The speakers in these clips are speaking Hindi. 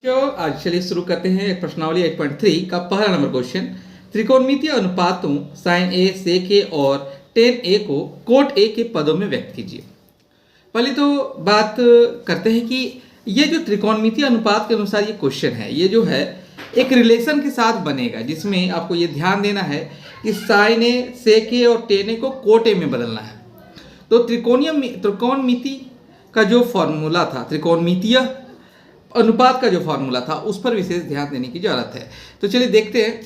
तो आज चलिए शुरू करते हैं प्रश्नावली 8.3 का पहला नंबर क्वेश्चन। त्रिकोणमितीय अनुपातों साइन ए सेक ए और टेन ए को कोट ए के पदों में व्यक्त कीजिए। पहले तो बात करते हैं कि ये जो त्रिकोणमितीय अनुपात के अनुसार ये क्वेश्चन है, ये जो है एक रिलेशन के साथ बनेगा, जिसमें आपको ये ध्यान देना है कि साइन ए सेक ए और टेन ए को कोट ए में बदलना है। तो त्रिकोणमिति का जो फॉर्मूला था, त्रिकोणमितीय अनुपात का जो फॉर्मूला था, उस पर विशेष ध्यान देने की जरूरत है। तो चलिए देखते हैं।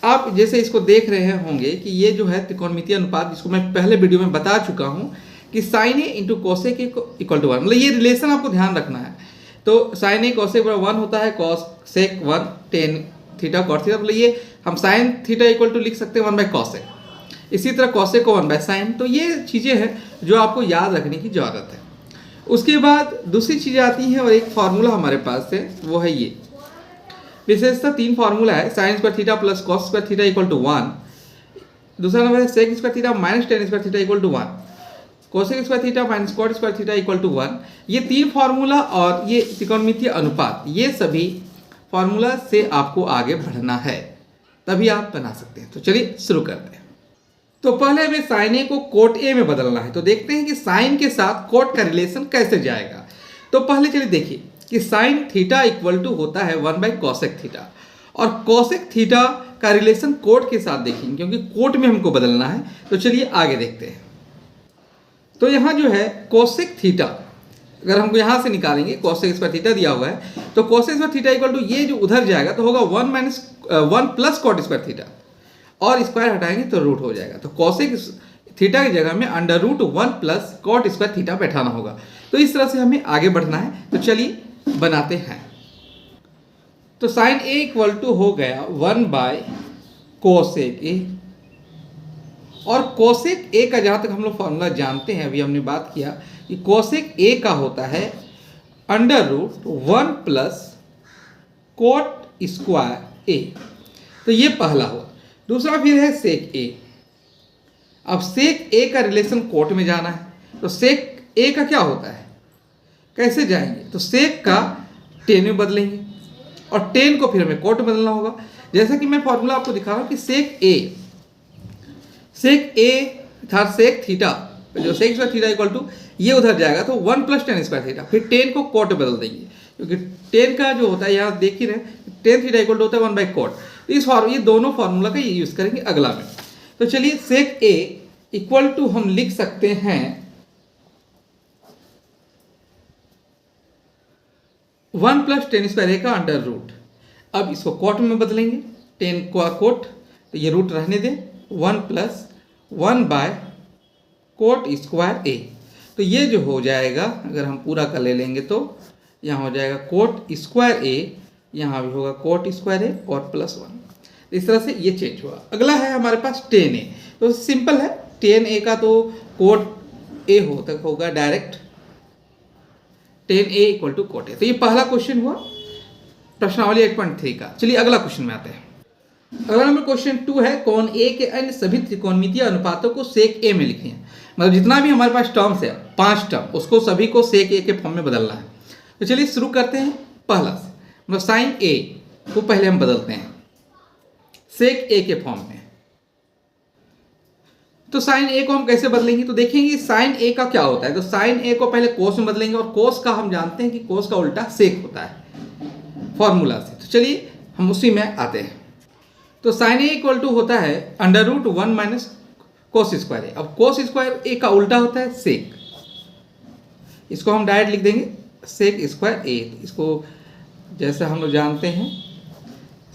आप जैसे इसको देख रहे होंगे कि ये जो है त्रिकोणमितीय अनुपात, जिसको मैं पहले वीडियो में बता चुका हूं कि sine A into cosec equal to 1, मतलब ये रिलेशन आपको ध्यान रखना है। तो साइन ए कोसेक बराबर 1 होता है, cosec 1 tan theta cot theta, मतलब ये हम साइन थीटा इक्वल टू लिख सकते हैं 1 बाय कोसेक। इसी तरह कोसेक को 1 बाय साइन। तो ये चीज़ें हैं जो आपको याद रखने की जरूरत है। उसके बाद दूसरी चीज़ें आती हैं और एक फार्मूला हमारे पास है, वो है ये। विशेषतः 3 फार्मूला है, sine square theta plus cos square theta equal to 1। दूसरा नंबर है sec square theta minus tan square theta equal to 1, cosec square theta minus cot square theta equal to 1। ये 3 फार्मूला और ये त्रिकोणमितीय अनुपात, ये सभी फार्मूला से आपको आगे बढ़ना है, तभी आप बना सकते हैं। तो चलिए शुरू करते हैं। तो पहले हमें साइन ए को कोट ए में बदलना है। तो देखते हैं कि साइन के साथ कोट का रिलेशन कैसे जाएगा। तो पहले चलिए देखिए कि साइन थीटा इक्वल टू होता है 1 बाई कोसेक थीटा, और कोसेक थीटा का रिलेशन कोट के साथ देखेंगे, क्योंकि कोट में हमको बदलना है। तो चलिए आगे देखते हैं। तो यहाँ जो है कोसेक थीटा, अगर हमको यहाँ से निकालेंगे, कोसेक स्क्वायर थीटा दिया हुआ है, तो cosec square theta equal to ये जो उधर जाएगा तो होगा 1 प्लस कॉट स्क्वायर थीटा, और स्क्वायर हटाएंगे तो रूट हो जाएगा। तो कोसेक थीटा की जगह में under root 1 plus cot square theta बैठाना होगा। तो इस तरह से हमें आगे बढ़ना है। तो चलिए बनाते हैं। तो साइन ए इक्वल टू हो गया 1 बाय कोसेक ए, और कोसेक ए का जहाँ तक हम लोग फॉर्मूला जानते हैं, अभी हमने बात किया कि कोसेक ए का होता है under root 1 plus cot square A. तो ये पहला हुआ। दूसरा फिर है सेक ए। अब सेक ए का रिलेशन कोट में जाना है, तो सेक ए का क्या होता है, कैसे जाएंगे, तो सेक का टेन में बदलेंगे, और टेन को फिर हमें कोट में बदलना होगा। जैसा कि मैं फॉर्मूला आपको दिखा रहा हूँ कि सेक ए था सेक थीटा, जो sec square theta equal to ये उधर जाएगा तो 1 प्लस टेन स्क्वायर थीटा, फिर टेन को कोट में बदल देंगे, क्योंकि टेन का जो होता है यहाँ देख ही रहे, टेन थीटा इक्वल टू होता है 1 बाई कोट। ये दोनों फार्मूला का ये यूज करेंगे अगला में। तो चलिए सेक ए इक्वल टू हम लिख सकते हैं 1 प्लस टेन स्क्वायर ए का अंडर रूट। अब इसको कोट में बदलेंगे, टेन को कोट, तो ये रूट रहने दें, 1 plus 1 bye coat square A. तो ये जो हो जाएगा, अगर हम पूरा का ले लेंगे तो यहाँ हो जाएगा कोट स्क्वायर ए, यहाँ भी होगा कोट स्क्वायर ए और प्लस 1। इस तरह से ये चेंज हुआ। अगला है हमारे पास टेन ए। तो सिंपल है, टेन ए का तो कोट ए होगा direct, tan A equal to cot A. तो ये पहला क्वेश्चन हुआ प्रश्नावली 8.3 का। चलिए अगला क्वेश्चन में आते हैं। अगला नंबर क्वेश्चन 2 है, कोण ए के अन्य सभी त्रिकोणमितीय अनुपातों को सेक ए में लिखें। मतलब जितना भी हमारे पास टर्म्स है, 5 टर्म, उसको सभी को सेक ए के फॉर्म में बदलना है। तो चलिए शुरू करते हैं पहला से, मतलब साइन ए को पहले हम बदलते हैं सेक ए के फॉर्म में। तो साइन ए को हम कैसे बदलेंगे, तो देखेंगे साइन ए का क्या होता है। तो साइन ए को पहले कोस में बदलेंगे, और कोस का हम जानते हैं कि कोस का उल्टा सेक होता है फॉर्मूला से। तो चलिए हम उसी में आते हैं। तो साइन ए इक्वल टू होता है under root 1 minus cos square A. अब कोस स्क्वायर ए का उल्टा होता है सेक, इसको हम डायरेक्ट लिख देंगे सेक स्क्वायर ए। इसको जैसे हम लोग जानते हैं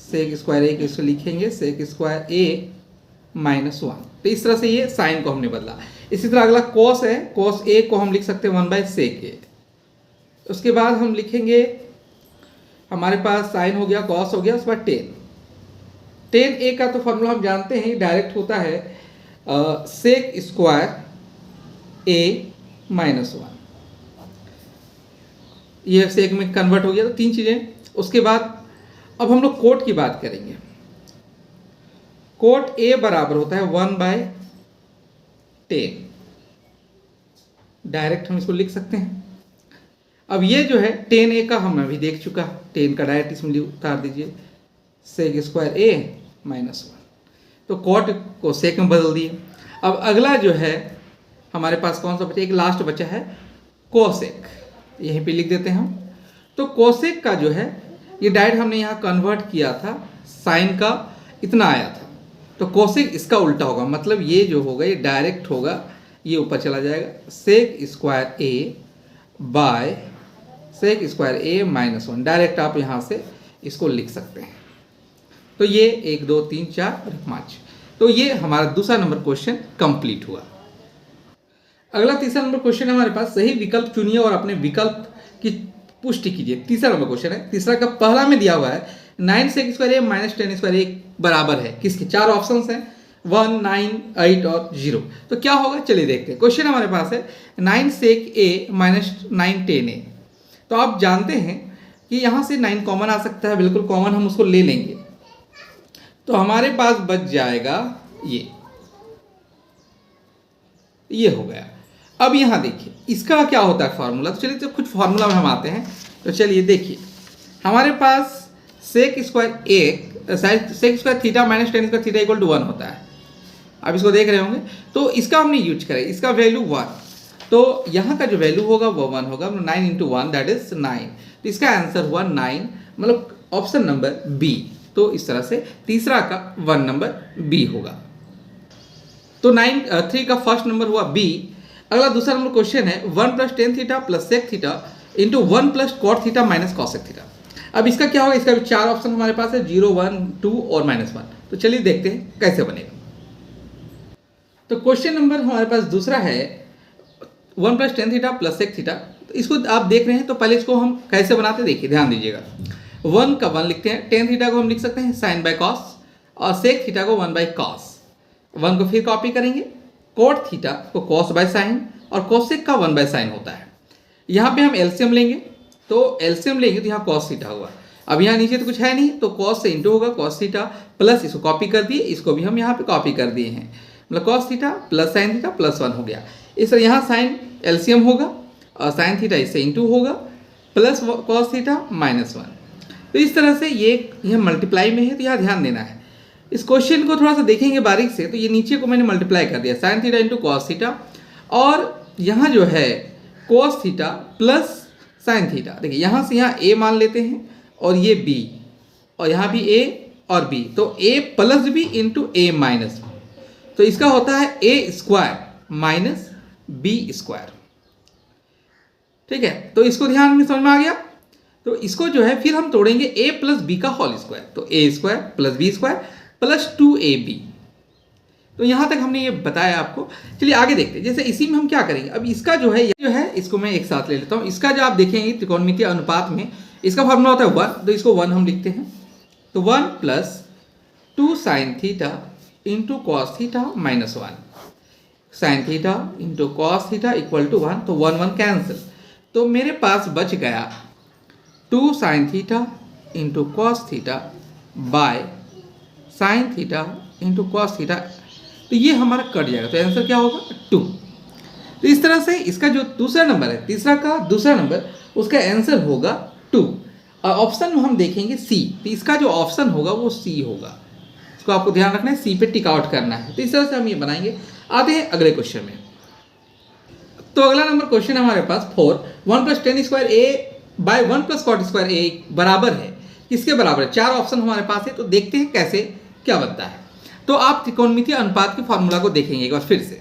सेक स्क्वायर ए, इसको लिखेंगे सेक स्क्वायर ए माइनस 1। तो इस तरह से ये साइन को हमने बदला। इसी तरह अगला कोस है, कोस ए को हम लिख सकते हैं 1 बाई सेक ए। उसके बाद हम लिखेंगे, हमारे पास साइन हो गया, कॉस हो गया, उसके बाद टेन ए का तो फॉर्मूला हम जानते हैं, डायरेक्ट होता है सेक स्क्वायर ए माइनस 1। ये सेक में कन्वर्ट हो गया। तो 3 चीज़ें। उसके बाद अब हम लोग कोट की बात करेंगे। कोट ए बराबर होता है 1 बाय 10, डायरेक्ट हम इसको लिख सकते हैं। अब ये जो है टेन ए का हम अभी देख चुका, टेन का डायरेक्ट इसमें उतार दीजिए, सेक स्क्वायर ए माइनस 1, तो कॉट को सेक में बदल दिए। अब अगला जो है हमारे पास कौन सा बचा, एक लास्ट बचा है कोसेक, यहीं पे लिख देते हैं हम। तो कोसेक का जो है ये डायरेक्ट हमने यहाँ कन्वर्ट किया था, साइन का इतना आया था, तो कोसेक इसका उल्टा होगा, मतलब ये जो होगा ये डायरेक्ट होगा, ये ऊपर चला जाएगा, sec square A by sec square A minus 1, direct आप यहाँ से इसको लिख सकते हैं। तो ये 1 2 3 4 और 5, तो ये हमारा दूसरा नंबर क्वेश्चन कंप्लीट हुआ। अगला तीसरा नंबर क्वेश्चन है हमारे पास, सही विकल्प चुनिए और अपने विकल्प की पुष्टि कीजिए। तीसरा नंबर क्वेश्चन है, तीसरा का पहला में दिया हुआ है 9 सेक स्क्वायर ए माइनस 10 स्क्वायर ए बराबर है किसके, 4 ऑप्शंस हैं 1 9 8 और 0, तो क्या होगा चलिए देखते हैं। क्वेश्चन हमारे पास है 9 सेक ए माइनस 9 10 ए, तो आप जानते हैं कि यहाँ से 9 कॉमन आ सकता है, बिल्कुल कॉमन हम उसको ले लेंगे, तो हमारे पास बच जाएगा ये हो गया। अब यहाँ देखिए इसका क्या होता है फार्मूला, तो चलिए तो कुछ फार्मूला में हम आते हैं। तो चलिए देखिए हमारे पास sec square A sec square theta minus 10 square theta equal to 1 होता है, आप इसको देख रहे होंगे, तो इसका हमने यूज करें, इसका वैल्यू 1, तो यहाँ का जो वैल्यू होगा वो 1 होगा, 9 इंटू 1 दैट इज 9, तो इसका आंसर हुआ 9, मतलब ऑप्शन नंबर बी। तो इस तरह से तीसरा का 1 नंबर बी होगा, तो 3 का फर्स्ट नंबर हुआ बी। अगला दूसरा नंबर क्वेश्चन है 1 plus tan theta plus sec theta into 1 plus cot theta minus cosec theta. अब इसका क्या होगा, इसका भी 4 ऑप्शन हमारे पास है 0 1 2 और -1, तो चलिए देखते हैं कैसे बनेगा। तो क्वेश्चन नंबर हमारे पास दूसरा है 1 plus tan theta plus sec theta, तो इसको आप देख रहे हैं, तो पहले इसको हम कैसे बनाते हैं देखिए, ध्यान दीजिएगा। 1 का 1 लिखते हैं, टेन थीटा को हम लिख सकते हैं साइन बाय कॉस, और सेक थीटा को 1 बाय कॉस, 1 को फिर कॉपी करेंगे, कोट थीटा को कॉस बाय साइन, और कोसेक का 1 बाय साइन होता है। यहाँ पे हम एलसीएम लेंगे, तो एलसीएम लेंगे तो यहाँ कॉस थीटा हुआ, अब यहाँ नीचे तो कुछ है नहीं, तो कॉस से इंटू होगा कॉस थीटा, प्लस इसको कॉपी कर दिए, इसको भी हम यहाँ पे कॉपी कर दिए हैं, मतलब cos theta plus sine theta plus 1 हो गया। इस तरह यहाँ साइन एलसीएम होगा और साइन थीटा इससे इंटू होगा, प्लस कॉस थीटा -1, तो इस तरह से ये मल्टीप्लाई में है, तो यहाँ ध्यान देना है। इस क्वेश्चन को थोड़ा सा देखेंगे बारीक से, तो ये नीचे को मैंने मल्टीप्लाई कर दिया, sign theta into cos theta, और यहाँ जो है cos theta plus sine theta, देखिए यहाँ से यहाँ ए मान लेते हैं और ये बी, और यहाँ भी ए और बी, तो ए प्लस बी इंटू ए माइनस बी, तो इसका होता है ए स्क्वायर माइनस बी स्क्वायर, ठीक है। तो इसको ध्यान में समझ में आ गया, तो इसको जो है फिर हम तोड़ेंगे a प्लस बी का होल स्क्वायर, तो a square plus B square plus 2ab, तो यहाँ तक हमने ये बताया आपको। चलिए आगे देखते हैं, जैसे इसी में हम क्या करेंगे, अब इसका जो है इसको मैं एक साथ ले लेता हूँ। इसका जो आप देखेंगे त्रिकोणमितीय अनुपात में इसका फॉर्मूला होता है 1, तो इसको 1 हम लिखते हैं, तो 1 plus 2 sine theta into cos theta minus 1, sine theta into cos theta equal to 1, तो 1 1 कैंसिल, तो मेरे पास बच गया 2 sine theta into cos theta by sine theta into cos theta, तो ये हमारा कट जाएगा, तो आंसर क्या होगा 2। तो इस तरह से इसका जो दूसरा नंबर है, तीसरा का दूसरा नंबर, उसका आंसर होगा 2, और ऑप्शन में हम देखेंगे सी, तो इसका जो ऑप्शन होगा वो सी होगा, इसको आपको ध्यान रखना है, सी पे टिक आउट करना है। तो इस तरह से हम ये बनाएंगे। आते हैं अगले क्वेश्चन में। तो अगला नंबर क्वेश्चन है हमारे पास 4 1 plus tan square A by 1 plus cot square ए बराबर है किसके बराबर है, 4 ऑप्शन हमारे पास है, तो देखते हैं कैसे क्या बनता है। तो आप त्रिकोणमितीय अनुपात के फॉर्मूला को देखेंगे एक बार फिर से,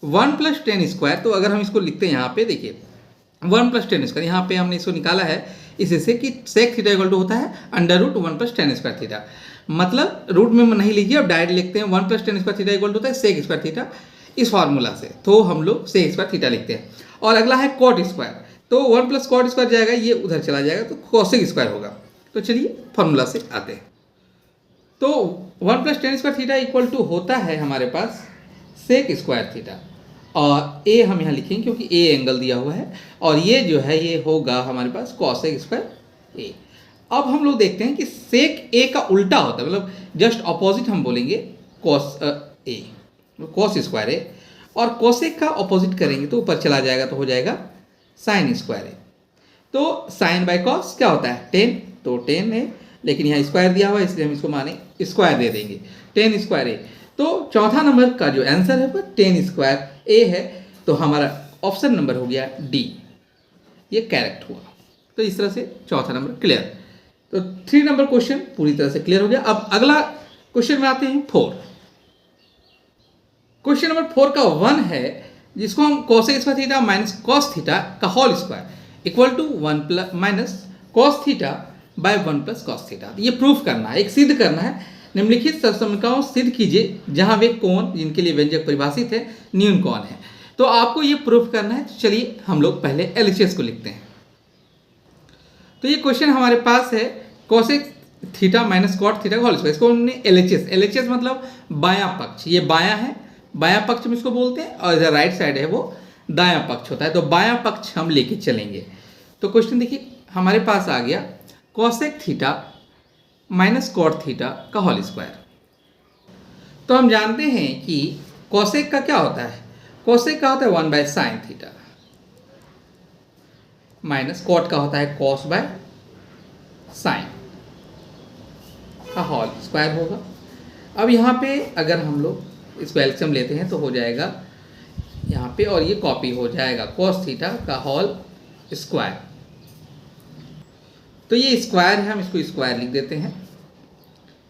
1 प्लस टेन स्क्वायर, तो अगर हम इसको लिखते हैं यहाँ पे देखिए 1 प्लस टेन स्क्वायर, यहाँ पे हमने इसको निकाला है इससे कि सेक थीटा इक्वल टू होता है under root 1 plus tan square theta, मतलब रूट में नहीं लीजिए, अब डायरेक्ट लिखते हैं 1 plus tan square theta equal to होता है सेक स्क्वायर थीटा, इस फार्मूला से तो हम लोग सेक स्क्वायर थीटा लिखते हैं। और अगला है कॉट स्क्वायर, तो 1 प्लस कॉट स्क्वायर जाएगा, ये उधर चला जाएगा, तो कोसेक स्क्वायर होगा। तो चलिए फार्मूला से आते हैं। तो 1 plus tan square theta equal to होता है हमारे पास सेक स्क्वायर थीटा, और ए हम यहाँ लिखेंगे क्योंकि ए एंगल दिया हुआ है, और ये जो है ये होगा हमारे पास कोसेक स्क्वायर ए। अब हम लोग देखते हैं कि सेक ए का उल्टा होता है, मतलब जस्ट अपोजिट हम बोलेंगे कॉस ए, कॉस स्क्वायर ए, और कोसेक का अपोजिट करेंगे तो ऊपर चला जाएगा, तो हो जाएगा साइन स्क्वायर ए। तो साइन बाय कॉस क्या होता है 10, तो 10 है, लेकिन यहाँ स्क्वायर दिया हुआ है इसलिए हम इसको माने स्क्वायर दे देंगे 10 स्क्वायर ए। तो चौथा नंबर का जो आंसर है वो 10 स्क्वायर ए है। तो हमारा ऑप्शन नंबर हो गया डी, ये करेक्ट हुआ। तो इस तरह से चौथा नंबर क्लियर। तो 3 नंबर क्वेश्चन पूरी तरह से क्लियर हो गया। अब अगला क्वेश्चन में आते हैं 4। क्वेश्चन नंबर 4 का 1 है, जिसको हम cosec square theta minus cos theta का whole square equal to 1 minus cos theta by 1 plus cos theta. ये प्रूफ करना है, एक सिद्ध करना है। निम्नलिखित सहसंबंधों सिद्ध कीजिए जहां वे कोण जिनके लिए व्यंजक परिभाषित है न्यून कोण है। तो आपको ये प्रूफ करना है। तो चलिए हम लोग पहले एलएचएस को लिखते हैं। तो ये क्वेश्चन हमारे पास है cosec theta minus cot theta का होल स्क्वायर, इसको हमने एलएचएस, एलएचएस मतलब बायां पक्ष, ये बायां है, बायां पक्ष हम इसको बोलते हैं, और इधर राइट साइड है वो दायां पक्ष होता है। तो बायां पक्ष हम लेके चलेंगे। तो क्वेश्चन देखिए हमारे पास आ गया cosec theta minus cot theta का होल स्क्वायर। तो हम जानते हैं कि कोसेक का क्या होता है, कोसेक का होता है 1 by sine theta, minus cot का होता है कॉस बाय साइन का होल स्क्वायर होगा। अब यहाँ पे अगर हम लोग इसको एलसीएम लेते हैं तो हो जाएगा यहाँ पे, और ये कॉपी हो जाएगा कॉस थीटा का होल स्क्वायर। तो ये स्क्वायर है, हम इसको स्क्वायर लिख देते हैं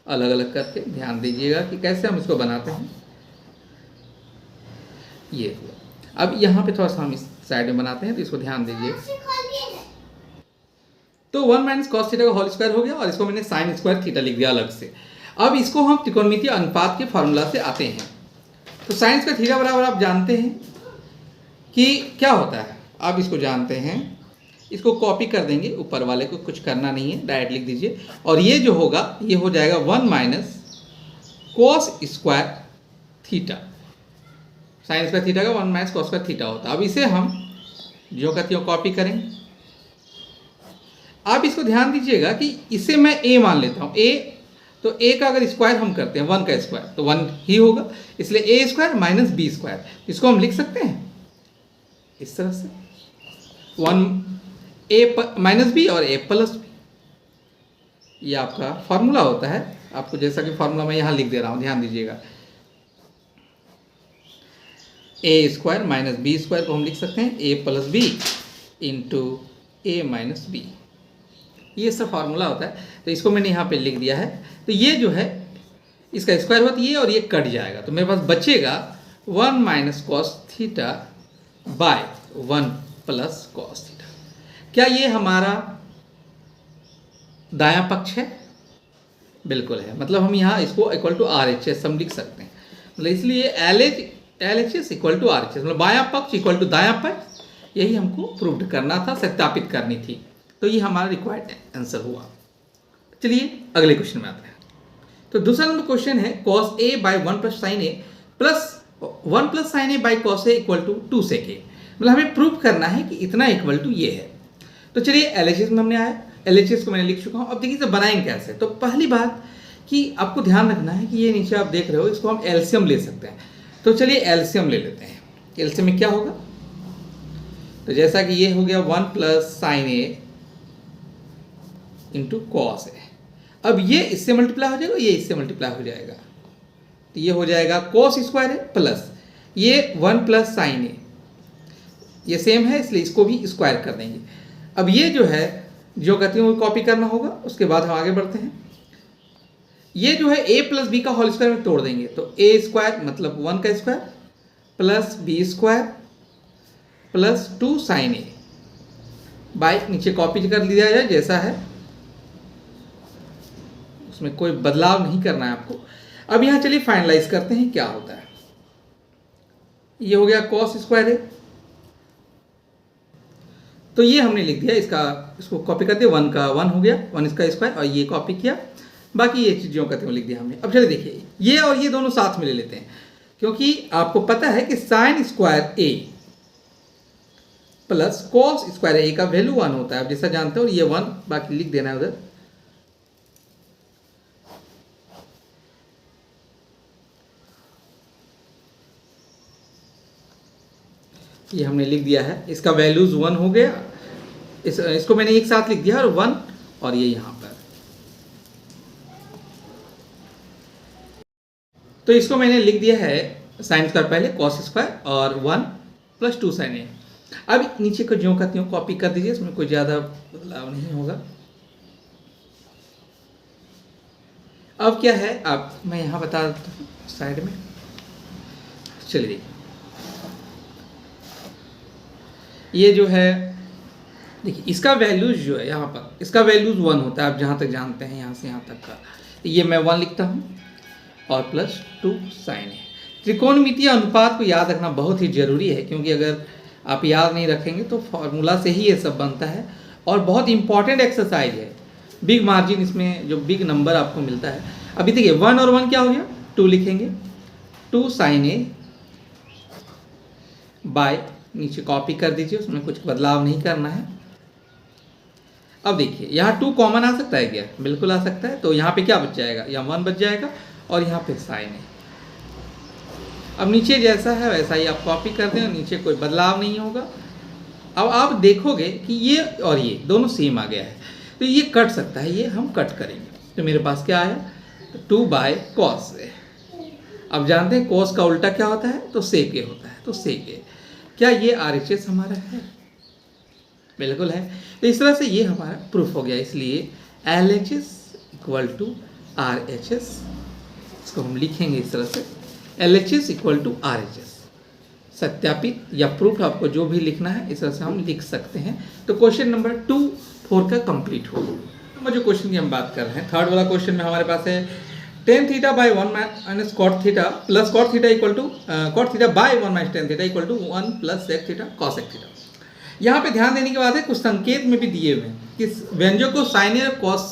अलग अलग करके। ध्यान दीजिएगा कि कैसे हम इसको बनाते हैं। ये हुआ। अब यहाँ पे थोड़ा सा हम इस साइड में बनाते हैं, तो इसको ध्यान दीजिए। तो 1 माइनस कॉस थीटा का होल स्क्वायर हो गया, और इसको मैंने साइन स्क्वायर थीटा लिख दिया अलग से। अब इसको हम त्रिकोणमितीय अनुपात के फॉर्मूला से आते हैं। तो साइन स्क्वायर थीटा बराबर आप जानते हैं कि क्या होता है, आप इसको जानते हैं। इसको कॉपी कर देंगे, ऊपर वाले को कुछ करना नहीं है, डायरेक्ट लिख दीजिए। और ये जो होगा ये हो जाएगा 1 minus cos square theta. Sign square theta का 1 माइनस कॉस स्क्वायर थीटा होता है। अब इसे हम जो कहती हूँ कॉपी करें। आप इसको ध्यान दीजिएगा कि इसे मैं ए मान लेता हूँ, ए। तो ए का अगर स्क्वायर हम करते हैं 1 का स्क्वायर तो 1 ही होगा, इसलिए ए स्क्वायर माइनस बी स्क्वायर। इसको हम लिख सकते हैं इस तरह से 1 ए माइनस बी और ए प्लस बी। ये आपका फॉर्मूला होता है। आपको जैसा कि फॉर्मूला मैं यहाँ लिख दे रहा हूँ, ध्यान दीजिएगा। ए स्क्वायर माइनस बी स्क्वायर को हम लिख सकते हैं ए प्लस बी इंटू ए माइनस बी। ये सब फार्मूला होता है। तो इसको मैंने यहाँ पे लिख दिया है। तो ये जो है इसका स्क्वायर होता है ये, और ये कट जाएगा, तो मेरे पास बचेगा 1 minus cos theta by 1 plus cos theta. क्या ये हमारा दायां पक्ष है? बिल्कुल है। मतलब हम यहाँ इसको equal to R H S हम लिख सकते हैं। मतलब इसलिए L H S equal to R H S, मतलब बायां पक्ष इक्वल टू दायां पक्ष। यही हमको प्रूव करना था, सत्यापित करनी थी। तो ये हमारा रिक्वायर्ड आंसर हुआ। चलिए अगले क्वेश्चन में आते हैं। तो दूसरा नंबर क्वेश्चन है cos A by 1 plus sine A plus 1 plus sine A by cos A equal to 2 sec A. मतलब हमें प्रूव करना है कि इतना इक्वल टू ये है। तो चलिए एलएचएस में हमने आया, एलएचएस को मैंने लिख चुका हूँ। अब देखिए इसे बनाएंगे कैसे। तो पहली बात कि आपको ध्यान रखना है कि ये नीचे आप देख रहे हो, इसको हम एलसीएम ले सकते हैं। तो चलिए एलसीएम ले लेते हैं। एलसीएम में क्या होगा, तो जैसा कि ये हो गया 1 plus sine A into cos A. अब ये इससे मल्टीप्लाई हो जाएगा, ये इससे मल्टीप्लाई हो जाएगा, तो ये हो जाएगा कॉस स्क्वायर है प्लस ये 1 प्लस साइन ए, ये सेम है इसलिए इसको भी स्क्वायर कर देंगे। अब ये जो है जो कहती हूँ वो कॉपी करना होगा, उसके बाद हम आगे बढ़ते हैं। ये जो है ए प्लस बी का होल स्क्वायर में तोड़ देंगे, तो ए स्क्वायर मतलब 1 का स्क्वायर plus B square plus 2 sine A by नीचे कॉपी कर लिया जाए जैसा है, उसमें कोई बदलाव नहीं करना है आपको। अब यहाँ चलिए फाइनलाइज करते हैं क्या होता है। ये हो गया कॉस स्क्वायर है, तो ये हमने लिख दिया, इसको कॉपी कर दिया, 1 का 1 हो गया, 1 इसका स्क्वायर, और ये कॉपी किया, बाकी ये चीज़ों का लिख दिया हमने। अब चलिए देखिए ये और ये दोनों साथ में ले लेते हैं, क्योंकि आपको पता है कि साइन स्क्वायर ए प्लस कॉस स्क्वायर ए का वैल्यू 1 होता है। आप जैसा जानते हो ये 1 बाकी लिख देना है उधर। ये हमने लिख दिया है, इसका वैल्यूज़ 1 हो गया, इसको मैंने एक साथ लिख दिया और 1, और ये यहाँ पर, तो इसको मैंने लिख दिया है साइन स्क्वायर पहले कॉस स्क्वायर और 1 + 2 sin A। अब नीचे को ज्यों का त्यों कॉपी कर दीजिए, इसमें कोई ज़्यादा बदलाव नहीं होगा। अब क्या है, अब मैं यहाँ बता देता हूँ साइड में, चलिए ये जो है, देखिए इसका वैल्यूज जो है यहाँ पर, इसका वैल्यूज 1 होता है, आप जहाँ तक जानते हैं, यहाँ से यहाँ तक का, ये मैं 1 लिखता हूँ और +2 sin A। त्रिकोणमितीय अनुपात को याद रखना बहुत ही जरूरी है, क्योंकि अगर आप याद नहीं रखेंगे तो फॉर्मूला से ही ये सब बनता है, और बहुत इंपॉर्टेंट एक्सरसाइज है। बिग मार्जिन, इसमें जो बिग नंबर आपको मिलता है, अभी देखिए 1 और 1 क्या हो गया, 2 लिखेंगे, 2 sin A बाय, नीचे कॉपी कर दीजिए, उसमें कुछ बदलाव नहीं करना है। अब देखिए यहाँ 2 कॉमन आ सकता है क्या, बिल्कुल आ सकता है, तो यहाँ पे क्या बच जाएगा, यहाँ 1 बच जाएगा और यहाँ पे sin A। अब नीचे जैसा है वैसा ही आप कॉपी कर दें, नीचे कोई बदलाव नहीं होगा। अब आप देखोगे कि ये और ये दोनों सेम आ गया है, तो ये कट सकता है, ये हम कट करेंगे। तो मेरे पास क्या आया, 2/cos A। अब जानते हैं cos का उल्टा क्या होता है, तो sec A होता है, तो sec A। क्या ये RHS हमारा है, बिल्कुल है। तो इस तरह से ये हमारा प्रूफ हो गया, इसलिए LHS = RHS, इसको हम लिखेंगे इस तरह से, LHS = RHS। सत्यापित या प्रूफ आपको जो भी लिखना है इस तरह से हम लिख सकते हैं। तो क्वेश्चन नंबर 2-4 का कंप्लीट हो। जो क्वेश्चन की हम बात कर रहे हैं, थर्ड वाला क्वेश्चन में हमारे पास है tan θ by 1 - cot θ plus cot θ = cot θ by 1 - tan θ = 1 + sec θ cos sec θ। यहाँ पे ध्यान देने की बात है, कुछ संकेत में भी दिए हुए हैं कि व्यंजक को sin और cos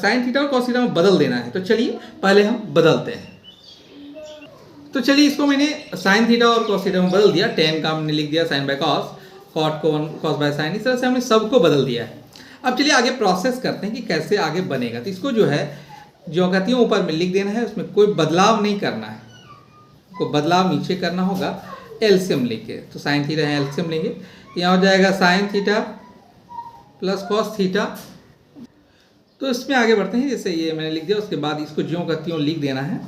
sin θ और cos θ में बदल देना है। तो चलिए पहले हम बदलते हैं। तो चलिए इसको मैंने sin θ और cos θ में बदल दिया, tan का हमने लिख दिया sin by cos, cot को cos by sin, इस तरह से हमने सबको बदल दिया है। अब चलिए आगे प्रोसेस करते हैं कि कैसे आगे बनेगा। तो इसको जो है ज्योगतियों ऊपर में लिख देना है, उसमें कोई बदलाव नहीं करना है, कोई बदलाव नीचे करना होगा एलसीएम लेके। तो sin θ है, एलसीएम लेंगे, यहाँ हो जाएगा sin θ + cos θ। तो इसमें आगे बढ़ते हैं, जैसे ये मैंने लिख दिया, उसके बाद इसको ज्यों का त्यों लिख देना है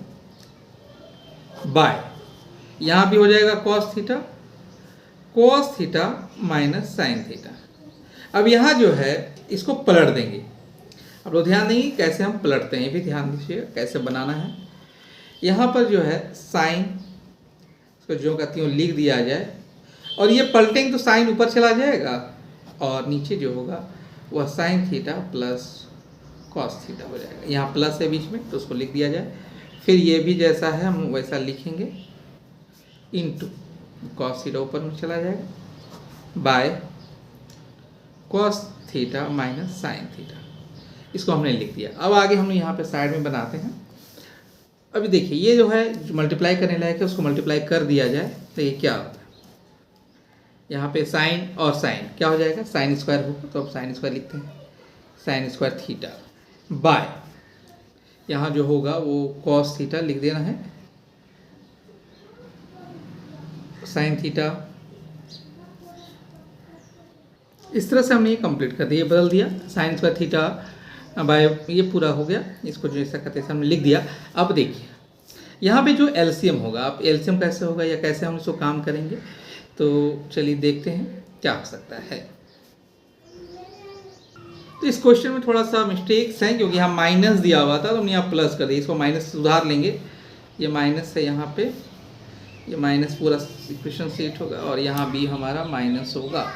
बाय, यहाँ भी हो जाएगा cos θ - sin θ। अब यहाँ जो है इसको पलट देंगे। अब लोग ध्यान देंगे कैसे हम पलटते हैं, ये भी ध्यान दीजिए कैसे बनाना है। यहाँ पर जो है साइन, इसको ज्यों का त्यों लिख दिया जाए, और ये पलटेंगे तो साइन ऊपर चला जाएगा, और नीचे जो होगा वह sin θ + cos θ हो जाएगा। यहाँ प्लस है बीच में, तो उसको लिख दिया जाए। फिर ये भी जैसा है हम वैसा लिखेंगे, इंटू cos θ ऊपर में चला जाएगा बाय cos θ - sin θ। इसको हमने लिख दिया। अब आगे हम यहाँ पे साइड में बनाते हैं। अभी देखिए ये जो है जो मल्टीप्लाई करने लायक है, उसको मल्टीप्लाई कर दिया जाए तो ये क्या होता है, यहाँ पे साइन और साइन क्या हो जाएगा, साइन स्क्वायर होगा, तो अब साइन स्क्वायर लिखते हैं, साइन स्क्वायर थीटा बाय, यहाँ जो होगा वो cos θ लिख देना है, साइन थीटा। इस तरह से हमने ये कंप्लीट कर दिया, ये बदल दिया, साइन स्क्वायर थीटा बाय, ये पूरा हो गया। इसको जैसा कहते हैं हमने लिख दिया। अब देखिए यहाँ पे जो एलसीएम होगा, आप एलसीएम कैसे होगा या कैसे हम इसको काम करेंगे, तो चलिए देखते हैं क्या हो सकता है। तो इस क्वेश्चन में थोड़ा सा मिस्टेक्स हैं, क्योंकि यहाँ माइनस दिया हुआ था तो हमने यहाँ प्लस कर दिया, इसको माइनस सुधार लेंगे। ये माइनस है यहाँ पे, ये माइनस पूरा इक्वेशन सेट होगा, और यहाँ भी हमारा माइनस होगा,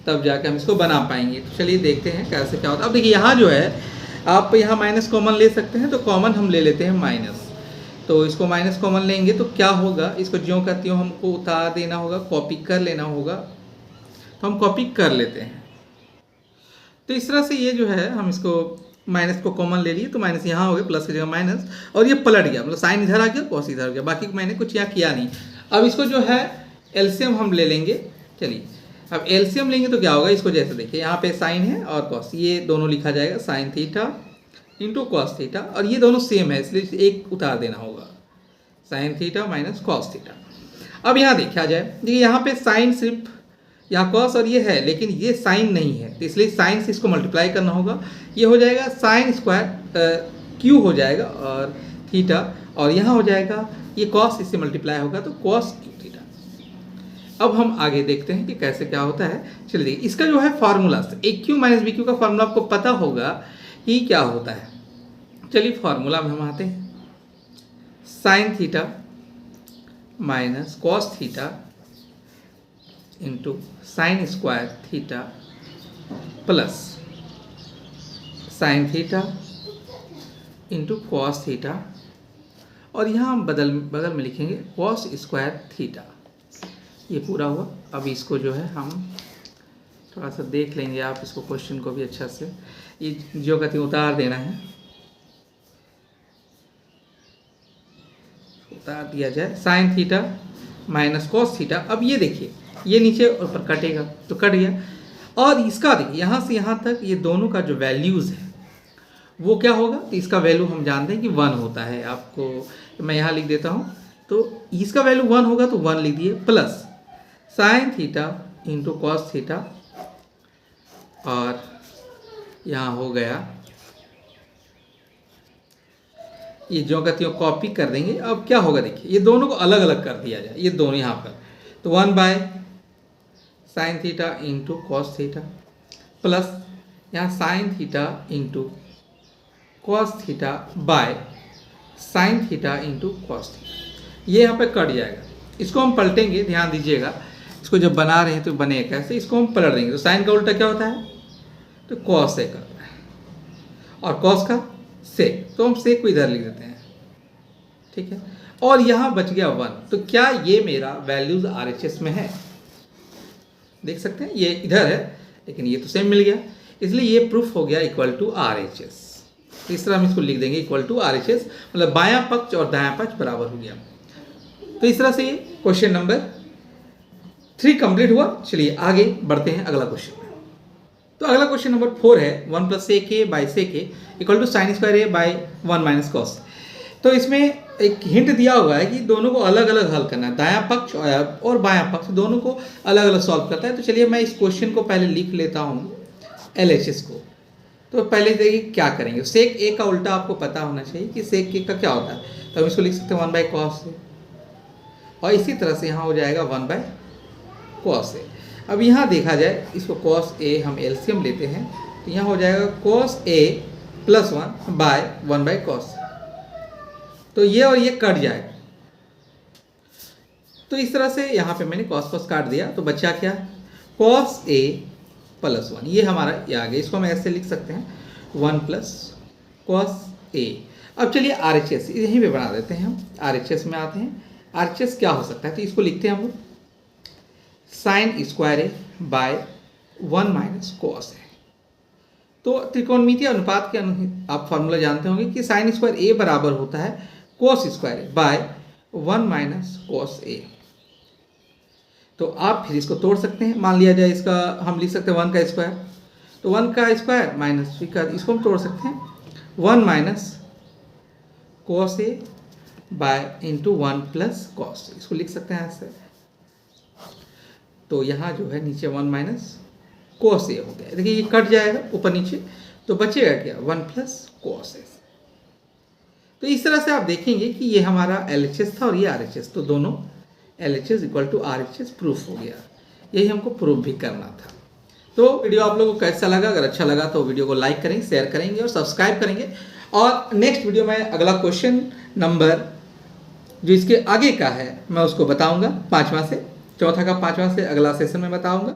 तब जाके हम इसको बना पाएंगे। तो चलिए देखते हैं कैसे क्या होता है। अब देखिए यहाँ जो है आप यहाँ माइनस कॉमन ले सकते हैं, तो कॉमन हम ले लेते हैं माइनस, तो इसको माइनस कॉमन लेंगे तो क्या होगा, इसको ज्यों का त्यों हमको उतार देना होगा, कॉपी कर लेना होगा, तो हम कॉपी कर लेते हैं। तो इस तरह से ये जो है हम इसको माइनस को कॉमन ले लिए, तो माइनस यहाँ हो गया, प्लस की जगह माइनस, और ये पलट गया, मतलब साइन इधर आ गया, कॉस इधर हो गया, बाकी मैंने कुछ यहाँ किया नहीं। अब इसको जो है एलसीएम हम ले लेंगे। चलिए अब एलसीएम लेंगे तो क्या होगा, इसको जैसे देखिए यहाँ पे साइन है और कॉस, ये दोनों लिखा जाएगा, sign theta into cos theta, और ये दोनों सेम है इसलिए एक उतार देना होगा, sign theta minus cos theta. अब यहाँ देखा जाए, देखिए यहाँ पे साइन सिर्फ यहाँ कॉस और ये है, लेकिन ये साइन नहीं है, तो इसलिए साइन से इसको मल्टीप्लाई करना होगा। ये हो जाएगा साइन स्क्वायर क्यू हो जाएगा और थीटा, और यहाँ हो जाएगा ये कॉस इससे मल्टीप्लाई होगा तो कॉस क्यू थीटा। अब हम आगे देखते हैं कि कैसे क्या होता है। चलिए देखिए, इसका जो है फार्मूला ए क्यू माइनस बी क्यू का फार्मूला आपको पता होगा कि क्या होता है। चलिए फार्मूला में हम आते हैं, sign theta minus cos theta into sine square theta plus sign theta into cos theta, और यहाँ हम बदल में लिखेंगे कॉस स्क्वायर थीटा। ये पूरा हुआ। अब इसको जो है हम थोड़ा सा देख लेंगे, आप इसको क्वेश्चन को भी अच्छा से, ये जो कहते हैं उतार देना है, उतार दिया जाए। Sign theta minus cos theta. अब ये देखिए, ये नीचे ऊपर कटेगा तो कट गया, और इसका देखिए यहाँ से यहाँ तक ये दोनों का जो वैल्यूज़ है वो क्या होगा, तो इसका वैल्यू हम जानते हैं कि 1 होता है। आपको मैं यहाँ लिख देता हूँ, तो इसका वैल्यू 1 होगा तो 1 लिख दिए, plus sign theta into cos theta, और यहाँ हो गया, ये जो कहती हो कॉपी कर देंगे। अब क्या होगा देखिए, ये दोनों को अलग अलग कर दिया जाए, ये दोनों यहाँ पर, तो 1 by sine theta into cos theta plus यहाँ sine theta into cos theta by sine theta into cos theta. ये यहाँ पे कट जाएगा, इसको हम पलटेंगे, ध्यान दीजिएगा, इसको जब बना रहे हैं तो बनेगा कैसे, इसको हम पलट देंगे। तो साइन का उल्टा क्या होता है, तो कॉस से करता है, और कॉस का सेक, तो हम सेक को इधर लिख देते हैं, ठीक है। और यहाँ बच गया 1, तो क्या ये मेरा वैल्यूज RHS में है, देख सकते हैं, ये इधर है लेकिन ये तो सेम मिल गया, इसलिए ये प्रूफ हो गया इक्वल टू RHS। इस तरह हम इसको लिख देंगे इक्वल टू RHS, मतलब बायां पक्ष और दायां पक्ष बराबर हो गया। तो इस तरह से ये क्वेश्चन नंबर 3 कंप्लीट हुआ। चलिए आगे बढ़ते हैं अगला क्वेश्चन में। तो अगला क्वेश्चन नंबर 4 है 1 + sec a by sec a equal to sine square a by 1 minus cos. तो इसमें एक हिंट दिया हुआ है कि दोनों को अलग अलग हल करना है, दायां पक्ष और बायां पक्ष दोनों को अलग अलग सॉल्व करता है। तो चलिए मैं इस क्वेश्चन को पहले लिख लेता हूँ LHS को। तो पहले देखिए क्या करेंगे, सेक ए का उल्टा आपको पता होना चाहिए कि सेक ए का क्या होता है, तो हम इसको लिख सकते हैं 1 बाई कॉस ए, और इसी तरह से यहाँ हो जाएगा 1 बाई कॉस ए। अब यहाँ देखा जाए, इसको कॉस ए हम एलसीएम लेते हैं, तो यहाँ हो जाएगा cos A plus 1 by 1 by cos, तो ये और ये कट जाएगा। तो इस तरह से यहाँ पे मैंने कॉस कॉस काट दिया, तो बचा क्या, कॉस ए प्लस 1, ये हमारा ये आ गया। इसको हम ऐसे लिख सकते हैं 1 प्लस कॉस ए। अब चलिए RHS यहीं पे बना देते हैं हम, RHS में आते हैं। RHS क्या हो सकता है, तो इसको लिखते हैं हम लोग sine square A by 1 minus cos A. तो त्रिकोणमितीय अनुपात के आप फॉर्मूला जानते होंगे कि साइन स्क्वायर ए बराबर होता है cos square A by 1 minus cos A. तो आप फिर इसको तोड़ सकते हैं, मान लिया जाए इसका हम लिख सकते हैं 1 का स्क्वायर, तो 1 का स्क्वायर माइनस 3 का, इसको हम तोड़ सकते हैं 1 minus cos A bye into 1 plus cos, इसको लिख सकते हैं ऐसे। तो यहाँ जो है नीचे 1 माइनस कॉस ए हो गया, देखिए ये कट जाएगा ऊपर नीचे, तो बचेगा क्या 1 प्लस कॉस ए। तो इस तरह से आप देखेंगे कि ये हमारा LHS था और ये RHS, तो दोनों LHS equal to RHS proof हो गया। यही हमको प्रूफ भी करना था। तो वीडियो आप लोगों को कैसा लगा, अगर अच्छा लगा तो वीडियो को लाइक करेंगे, शेयर करेंगे और सब्सक्राइब करेंगे। और नेक्स्ट वीडियो में अगला क्वेश्चन नंबर जो इसके आगे का है मैं उसको बताऊंगा, 5वां से, चौथा का 5वां से अगला सेशन में बताऊंगा।